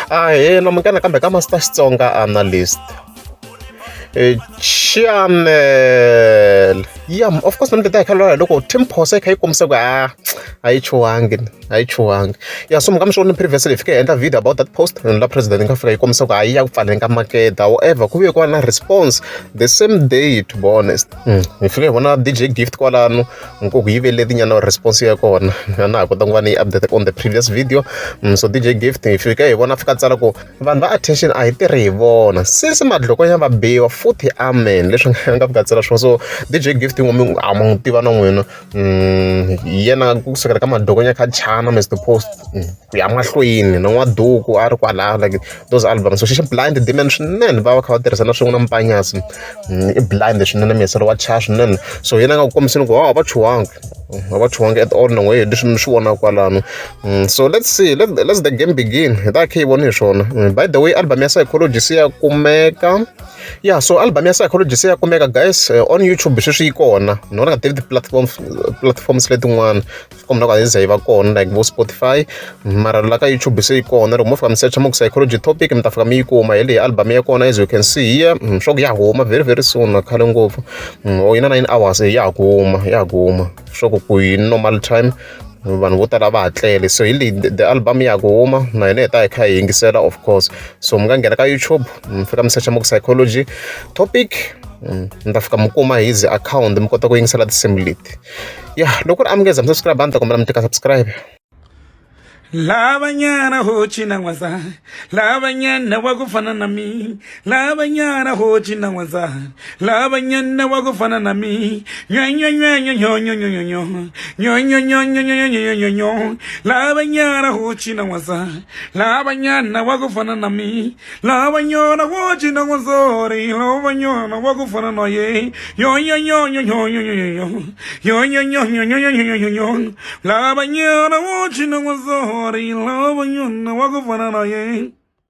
No mungana kambe ka Master Xitsonga analyst. Channel. Yeah, of course, namhlanje khala loko Team Phosa kha ikomisa ku ayichuwangi. Yeah, so mngamshoni previously ifike endla video about that post and la president kha fika ikomisa ku ya kupfaleni ka market. However, kuve kwana response the same day, to be honest. Ifike bona DJ Gift kwalano nkoku yivele tinyana response ya kona. Na kota ngwani update on the previous video. So DJ Gift ifike bona fika tsala ku vanhu va attention a hi tirhi hi vona. Since madloko ya va biwa futhi amen leswi nga fika tsala swona. So DJ Gift ngomi amutiva na n'wina yena ku sekela ka madokonya kha chana Mr Post ku ya mahlweni na n'waduku a ri kwala like those albums so xi blind dimension nene va kha va tirhisana swin'we na mpanyasi I blind swinene meselo wa cha swinene so yena nga ku komiseni ku va chuwangi at all no way leswi ni swi vona kwalano so let's see let's the game begin that khe vona swona by the way album ya Sayicology se ya kumeka. Yeah, so album ya Sayicology se ya kumeka guys on YouTube sweswi kona no nga tivi platforms letin'wana kuma na ka hiva kona like vo Spotify mara la ka YouTube se kona loko mo fika mi search mo Sayicology topic mi ta fika mi yi kuma hele album ya kona as you can see here sho ku ya huma very soon khale ngopfu ina 9 hours ya huma sho ku normal time vanhu vo tala va hatlele so hi the album ya ku huma na yena ta kha yingisela of course so mi nga nghena ka YouTube fika mi search mo Sayicology topic mi ta fika mi kuma his account mi kota ku yingisela tinsimu leti yeah loko ri amukeza mi subscribe a ni ta kombela mi teka subscribe. Lavanyana hochina ngwaza lavanyana wakufana na mi lavanyana hochina ngwaza lavanyana wakufana na mi lavanyana hochina ngwaza lavanyana wakufana na mi lavanyana hochina ngwazori lavanyana wakufana na ye lavanyana hochina ngwazori Love you, no, I go for